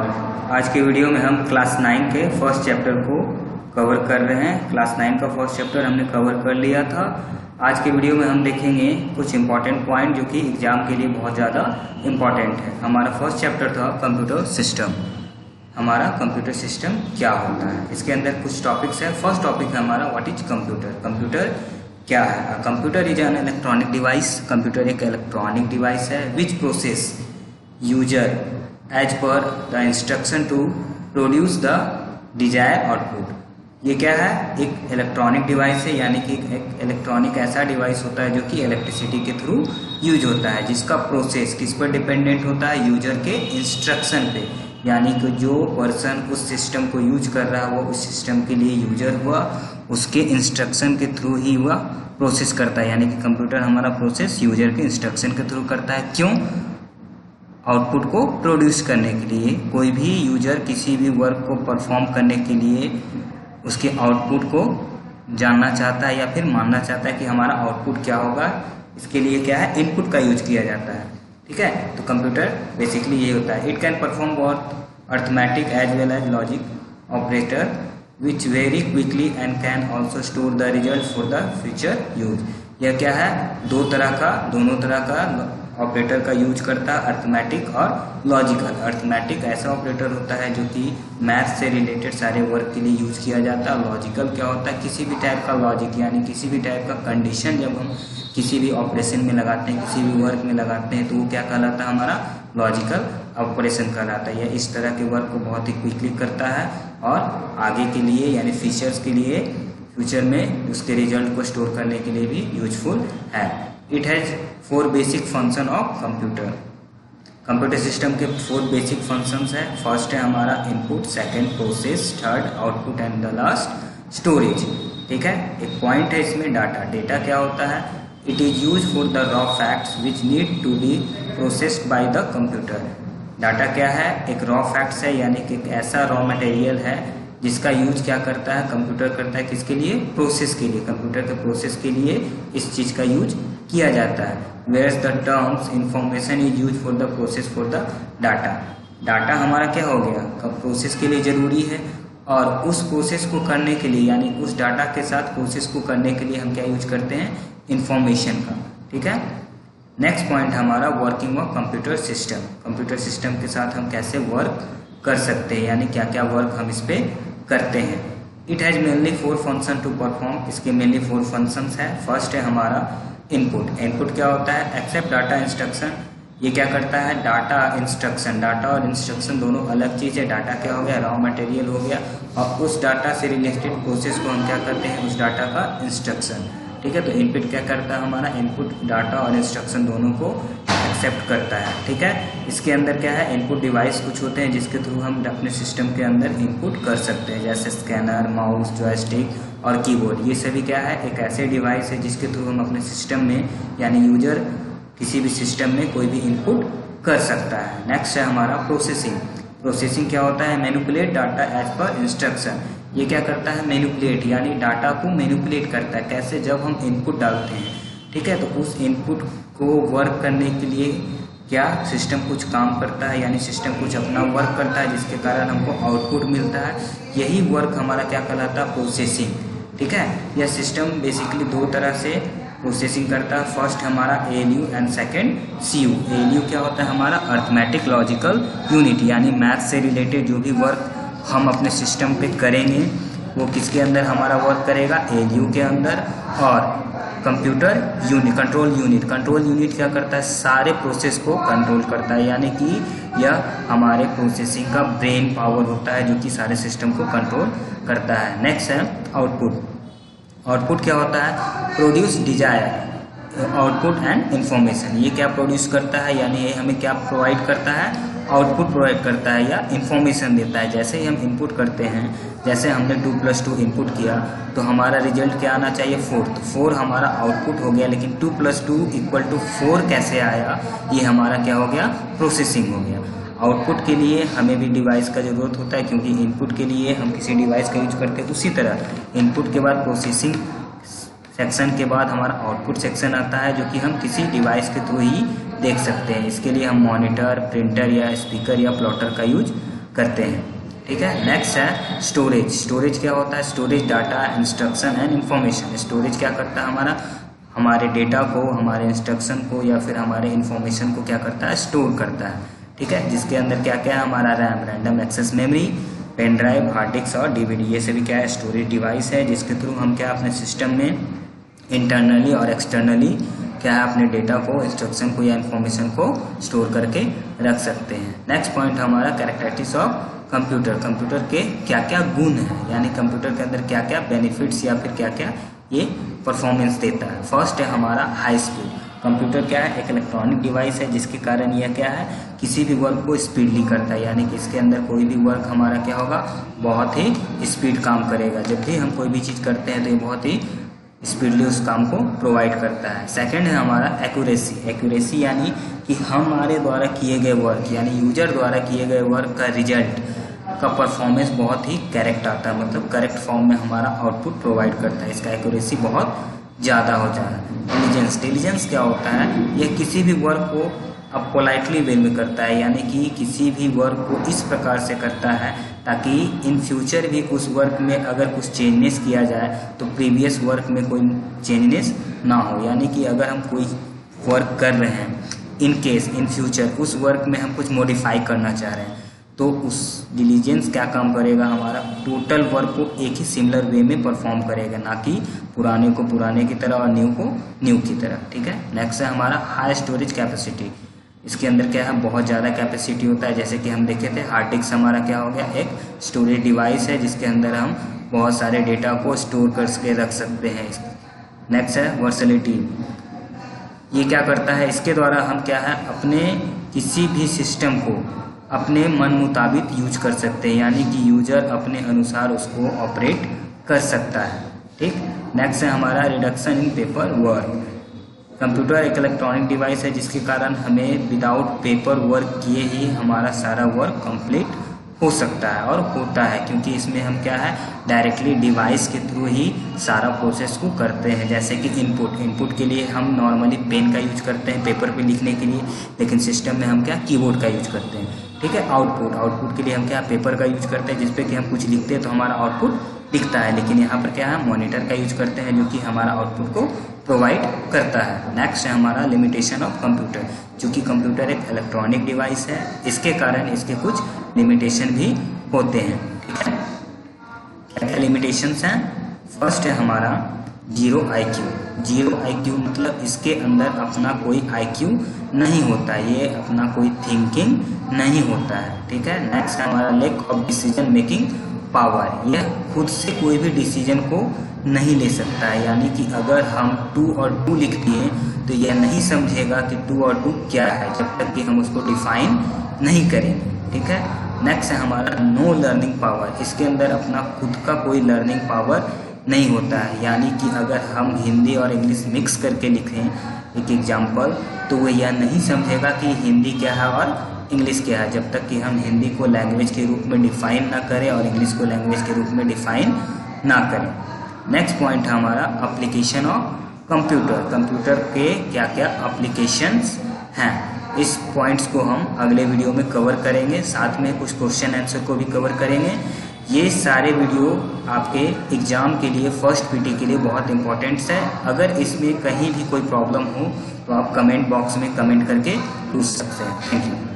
और आज के वीडियो में हम क्लास 9 के फर्स्ट चैप्टर को कवर कर रहे हैं। क्लास 9 का फर्स्ट चैप्टर हमने कवर कर लिया था। आज के वीडियो में हम देखेंगे कुछ इंपॉर्टेंट पॉइंट जो कि एग्जाम के लिए बहुत ज़्यादा इम्पॉर्टेंट है। हमारा फर्स्ट चैप्टर था कंप्यूटर सिस्टम। हमारा कंप्यूटर सिस्टम क्या होता है, इसके अंदर कुछ टॉपिक्स है। फर्स्ट टॉपिक है हमारा व्हाट इज कंप्यूटर। कंप्यूटर क्या है? Computer is an electronic device. Computer एक इलेक्ट्रॉनिक डिवाइस है which process user as per the instruction to produce the desire output. ये क्या है? एक इलेक्ट्रॉनिक डिवाइस है, यानी कि एक इलेक्ट्रॉनिक ऐसा डिवाइस होता है जो कि इलेक्ट्रिसिटी के थ्रू यूज होता है, जिसका प्रोसेस किस पर डिपेंडेंट होता है? यूजर के इंस्ट्रक्शन पे। यानी कि जो पर्सन उस सिस्टम को यूज कर रहा है वो उस सिस्टम के लिए यूजर हुआ, उसके इंस्ट्रक्शन के थ्रू ही वह प्रोसेस करता है। यानी कि कंप्यूटर हमारा प्रोसेस यूजर के इंस्ट्रक्शन के थ्रू करता है। क्यों? आउटपुट को प्रोड्यूस करने के लिए। कोई भी यूजर किसी भी वर्क को परफॉर्म करने के लिए उसके आउटपुट को जानना चाहता है या फिर मानना चाहता है कि हमारा आउटपुट क्या होगा। इसके लिए क्या है? इनपुट का यूज किया जाता है। ठीक है, तो कंप्यूटर बेसिकली ये होता है। It can perform both arithmetic as well as logic operator which very quickly and can also store the result for the future use. यह क्या है? दोनों तरह का ऑपरेटर का यूज करता है, अर्थमेटिक और लॉजिकल। अर्थमेटिक ऐसा ऑपरेटर होता है जो कि मैथ से रिलेटेड सारे वर्क के लिए यूज किया जाता है। लॉजिकल क्या होता है? किसी भी टाइप का लॉजिक, यानी किसी भी टाइप का कंडीशन जब हम किसी भी ऑपरेशन में लगाते हैं, किसी भी वर्क में लगाते हैं, तो वो क्या कहलाता है? हमारा लॉजिकल ऑपरेशन कहलाता है। यह इस तरह के वर्क को बहुत ही क्विकली करता है और आगे के लिए यानी फीचर्स के लिए, फ्यूचर में उसके रिजल्ट को स्टोर करने के लिए भी यूजफुल है। It has 4 basic function of computer. Computer system के 4 बेसिक फंक्शंस है। फर्स्ट है हमारा input, second process, third output and the last storage. ठीक है, एक पॉइंट है इसमें डाटा। डेटा क्या होता है? It is use for the raw facts which need to be processed by the computer. Data क्या है? एक रॉ फैक्ट्स है, यानी कि एक ऐसा रॉ मटेरियल है जिसका यूज क्या करता है? कंप्यूटर करता है। किसके लिए? प्रोसेस के लिए। कंप्यूटर के प्रोसेस के लिए इस चीज़ का यूज किया जाता है। Whereas the terms information is use for the process for the data. Data हमारा क्या हो गया? प्रोसेस के लिए ज़रूरी है, और उस प्रोसेस को करने के लिए, यानी उस डाटा के साथ प्रोसेस को करने के लिए हम क्या यूज करते हैं? इंफॉर्मेशन का। ठीक है, नेक्स्ट पॉइंट हमारा working of computer system. Computer system के साथ हम कैसे वर्क कर सकते हैं, यानी क्या क्या वर्क हम इस पर करते हैं। It has mainly 4 function to perform. इसके मेनली 4 फंक्शंस है। फर्स्ट है हमारा इनपुट। इनपुट क्या होता है? Accept data instruction. ये क्या करता है? Data instruction. डाटा और इंस्ट्रक्शन दोनों अलग चीज़ है। डाटा क्या हो गया? रॉ मटेरियल हो गया, और उस डाटा से रिलेटेड प्रोसेस को हम क्या करते हैं? उस डाटा का इंस्ट्रक्शन। ठीक है, तो इनपुट क्या करता है? हमारा इनपुट डाटा और इंस्ट्रक्शन दोनों को एक्सेप्ट करता है। ठीक है, इसके अंदर क्या है? इनपुट डिवाइस कुछ होते हैं जिसके थ्रू हम अपने सिस्टम के अंदर इनपुट कर सकते हैं, जैसे स्कैनर, माउस, जॉयस्टिक और कीबोर्ड। ये सभी क्या है? एक ऐसे डिवाइस है जिसके थ्रू हम अपने सिस्टम में, यानी यूजर किसी भी सिस्टम में कोई भी इनपुट कर सकता है। नेक्स्ट है हमारा प्रोसेसिंग। प्रोसेसिंग क्या होता है? Manipulate data as per instruction. ये क्या करता है? मैनिपुलेट, यानी डाटा को मैनिपुलेट करता है। कैसे? जब हम इनपुट डालते हैं, ठीक है, तो उस इनपुट को वर्क करने के लिए क्या सिस्टम कुछ काम करता है, यानी सिस्टम कुछ अपना वर्क करता है जिसके कारण हमको आउटपुट मिलता है। यही वर्क हमारा क्या कहलाता है? प्रोसेसिंग। ठीक है, यह सिस्टम बेसिकली 2 तरह से प्रोसेसिंग करता है। फर्स्ट हमारा ALU and second CU। ALU क्या होता है? हमारा अर्थमेटिक लॉजिकल यूनिट, यानी मैथ से रिलेटेड जो भी वर्क हम अपने सिस्टम पे करेंगे वो किसके अंदर हमारा वर्क करेगा? ALU के अंदर। और कंप्यूटर यूनिट, कंट्रोल यूनिट क्या करता है? सारे प्रोसेस को कंट्रोल करता है, यानी कि यह हमारे प्रोसेसिंग का ब्रेन पावर होता है जो कि सारे सिस्टम को कंट्रोल करता है। नेक्स्ट है आउटपुट। आउटपुट क्या होता है? Produce desire output and information. ये क्या प्रोड्यूस करता है, यानी ये हमें क्या प्रोवाइड करता है? आउटपुट प्रोवाइड करता है या इंफॉर्मेशन देता है। जैसे ही हम इनपुट करते हैं, जैसे हमने 2 + 2 इनपुट किया तो हमारा रिजल्ट क्या आना चाहिए? 4। तो 4 हमारा आउटपुट हो गया, लेकिन 2 + 2 = 4 कैसे आया? ये हमारा क्या हो गया? प्रोसेसिंग हो गया। आउटपुट के लिए हमें भी डिवाइस का ज़रूरत होता है, क्योंकि इनपुट के लिए हम किसी डिवाइस का यूज करते हैं। उसी तरह इनपुट के बाद प्रोसेसिंग सेक्शन के बाद हमारा आउटपुट सेक्शन आता है, जो कि हम किसी डिवाइस के थ्रू ही देख सकते हैं। इसके लिए हम मॉनिटर, प्रिंटर या स्पीकर या प्लॉटर का यूज करते हैं। ठीक है, नेक्स्ट है स्टोरेज। स्टोरेज क्या होता है? Storage data, instruction and information. Storage क्या करता है? हमारे डेटा को, हमारे इंस्ट्रक्शन को या फिर हमारे इंफॉर्मेशन को क्या करता है? स्टोर करता है। ठीक है, जिसके अंदर क्या क्या है? हमारा RAM, random access memory, pen drive, hard disk और डीवीडी, ये सभी क्या है? स्टोरेज डिवाइस है, जिसके थ्रू हम क्या अपने सिस्टम में इंटरनली और एक्सटर्नली क्या है अपने डेटा को, इंस्ट्रक्शन को या इंफॉर्मेशन को स्टोर करके रख सकते हैं। नेक्स्ट पॉइंट हमारा कैरेक्टरिस्टिक्स ऑफ कंप्यूटर। कंप्यूटर के क्या क्या गुण हैं, यानी कंप्यूटर के अंदर क्या क्या बेनिफिट्स या फिर क्या क्या ये परफॉर्मेंस देता है। फर्स्ट है हमारा हाई स्पीड। कंप्यूटर क्या है? एक इलेक्ट्रॉनिक डिवाइस है, जिसके कारण यह क्या है? किसी भी वर्क को स्पीडली करता है, यानी कि इसके अंदर कोई भी वर्क हमारा क्या होगा? बहुत ही स्पीड काम करेगा। जब भी हम कोई भी चीज़ करते हैं तो ये बहुत ही स्पीडली उस काम को प्रोवाइड करता है। सेकंड है हमारा एक्यूरेसी। एक्यूरेसी यानी कि हमारे द्वारा किए गए वर्क, यानी यूजर द्वारा किए गए वर्क का रिजल्ट का परफॉर्मेंस बहुत ही करेक्ट आता है, मतलब करेक्ट फॉर्म में हमारा आउटपुट प्रोवाइड करता है। इसका एक्यूरेसी बहुत ज़्यादा हो जाता है। डिलीजेंस। डिलीजेंस क्या होता है? यह किसी भी वर्क को अब पोलाइटली वे में करता है, यानी कि किसी भी वर्क को इस प्रकार से करता है ताकि इन फ्यूचर भी उस वर्क में अगर कुछ चेंजेस किया जाए तो प्रीवियस वर्क में कोई चेंजेस ना हो। यानी कि अगर हम कोई वर्क कर रहे हैं, इन केस इन फ्यूचर उस वर्क में हम कुछ मॉडिफाई करना चाह रहे हैं, तो उस डिलीजेंस क्या काम करेगा? हमारा टोटल वर्क को एक ही सिमिलर वे में परफॉर्म करेगा, ना कि पुराने को पुराने की तरह और न्यू को न्यू की तरह। ठीक है, नेक्स्ट है हमारा हाई स्टोरेज कैपेसिटी। इसके अंदर क्या है? बहुत ज़्यादा कैपेसिटी होता है। जैसे कि हम देखे थे हार्ड डिस्क हमारा क्या हो गया? एक स्टोरेज डिवाइस है, जिसके अंदर हम बहुत सारे डेटा को स्टोर करके रख सकते हैं। नेक्स्ट है वर्सेलिटी। ये क्या करता है? इसके द्वारा हम क्या है अपने किसी भी सिस्टम को अपने मन मुताबिक यूज कर सकते हैं, यानी कि यूजर अपने अनुसार उसको ऑपरेट कर सकता है। ठीक, नेक्स्ट है हमारा reduction in paper work. Computer एक इलेक्ट्रॉनिक डिवाइस है, जिसके कारण हमें विदाउट पेपर वर्क किए ही हमारा सारा वर्क कंप्लीट हो सकता है और होता है, क्योंकि इसमें हम क्या है डायरेक्टली डिवाइस के थ्रू ही सारा प्रोसेस को करते हैं। जैसे कि इनपुट के लिए हम नॉर्मली पेन का यूज करते हैं पेपर पे लिखने के लिए, लेकिन सिस्टम में हम क्या कीबोर्ड का यूज करते हैं। ठीक है, आउटपुट के लिए हम क्या पेपर का यूज करते हैं, जिसपे कि हम कुछ लिखते हैं तो हमारा आउटपुट दिखता है, लेकिन यहाँ पर क्या है मॉनिटर का यूज करते हैं, जो कि हमारा आउटपुट को प्रोवाइड करता है। नेक्स्ट है हमारा लिमिटेशन ऑफ कंप्यूटर। चूँकि कंप्यूटर एक इलेक्ट्रॉनिक डिवाइस है, इसके कारण इसके कुछ लिमिटेशन भी होते हैं। ठीक है, क्या लिमिटेशंस हैं? फर्स्ट है हमारा जीरो IQ। जीरो IQ मतलब इसके अंदर अपना कोई IQ नहीं होता, ये अपना कोई थिंकिंग नहीं होता है। ठीक है, नेक्स्ट है हमारा lack of decision making power. यह खुद से कोई भी डिसीजन को नहीं ले सकता है, यानी कि अगर हम 2 और 2 लिख दिए तो यह नहीं समझेगा कि 2 और 2 क्या है, जब तक कि हम उसको डिफाइन नहीं करेंगे। ठीक है, नेक्स्ट है हमारा नो लर्निंग पावर। इसके अंदर अपना खुद का कोई लर्निंग पावर नहीं होता है, यानी कि अगर हम हिंदी और इंग्लिश मिक्स करके लिखें एक एग्जाम्पल, तो वह यह नहीं समझेगा कि हिंदी क्या है और इंग्लिश क्या है, जब तक कि हम हिंदी को लैंग्वेज के रूप में डिफाइन ना करें और इंग्लिश को लैंग्वेज के रूप में डिफाइन ना करें। नेक्स्ट पॉइंट है हमारा एप्लीकेशन ऑफ कंप्यूटर। कंप्यूटर के क्या क्या एप्लीकेशंस हैं, इस पॉइंट्स को हम अगले वीडियो में कवर करेंगे, साथ में कुछ क्वेश्चन आंसर को भी कवर करेंगे। ये सारे वीडियो आपके एग्ज़ाम के लिए फर्स्ट PT के लिए बहुत इंपॉर्टेंट्स है। अगर इसमें कहीं भी कोई प्रॉब्लम हो तो आप कमेंट बॉक्स में कमेंट करके पूछ सकते हैं। Thank you.